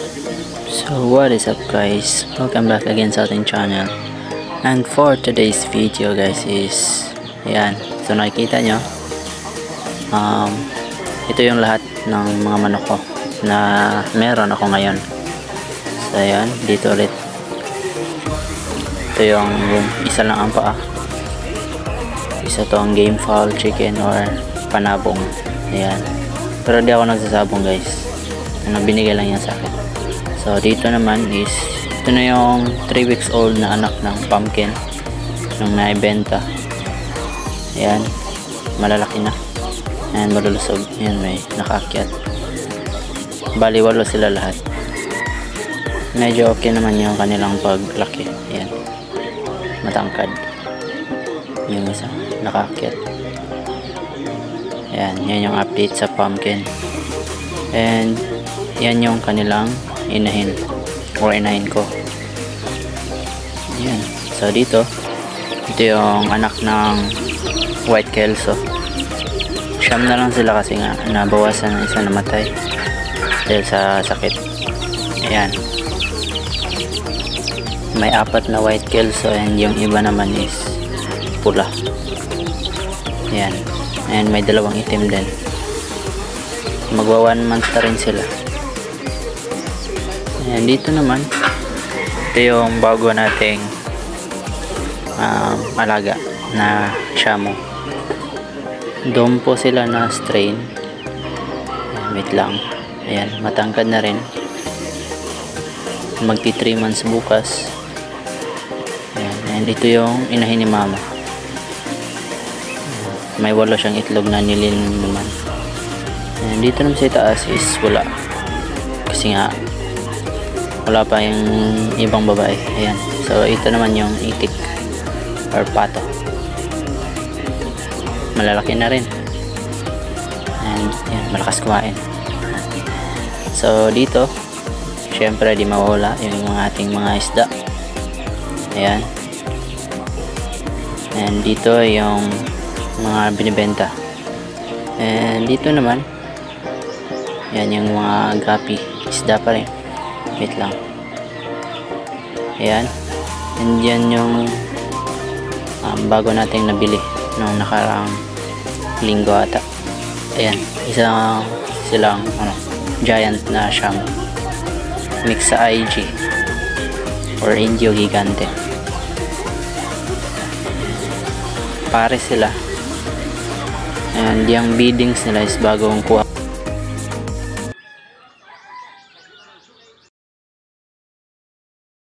So what is up guys, welcome back again sa ating channel. And for today's video guys is ayan, so nakikita nyo ito yung lahat ng mga manok ko na meron ako ngayon. So ayan, dito ulit ito yung isa lang ang paa, isa tong game fowl chicken or panabong. Ayan, pero di ako nagsasabong guys, binigay lang yan sa akin. So dito naman is ito na yung 3 weeks old na anak ng pumpkin nung naibenta. Ayan, malalaki na. Ayan, malulusog. Ayan, may nakaakyat. Bali 8 sila lahat. Medyo okay naman yung kanilang paglaki. Ayan, matangkad. Yung isa nakaakyat. Ayan, yan yung update sa pumpkin. And yan yung kanilang inahin or inahin ko. Ayan, so dito ito yung anak ng white kelso. Siyam na lang sila kasi nga nabawasan ng isa, namatay dahil sa sakit. Ayan, may 4 na white kelso and yung iba naman is pula. Ayan, and may 2 itim din. Magwa 1 month na rin sila. Ayan, dito naman ito yung bago nating alaga na Shamu. Doon po sila na strain. Ayan, wait lang. Ayan, matangkad na rin. Magti 3 months bukas. Ayan, and ito yung inahin ni mama. May 8 siyang itlog na nilin naman. And dito naman sa itaas is wala. Kasi nga wala pa yung ibang babae. Ayan. So ito naman yung itik or pato. Malalaki na rin. And ayan, malakas kumain. So dito syempre di mawala yung mga ating mga isda. Ayan. And dito yung mga binibenta. And dito naman yan yung mga gapi, isda pa rin. Wait lang. Ayan, and yan yung bago nating nabili nung nakaraang linggo ata. Ayan, isa silang giant na Shamu mix sa IG or Indio Gigante. Pare sila. And yung beadings nila is bagong kuha.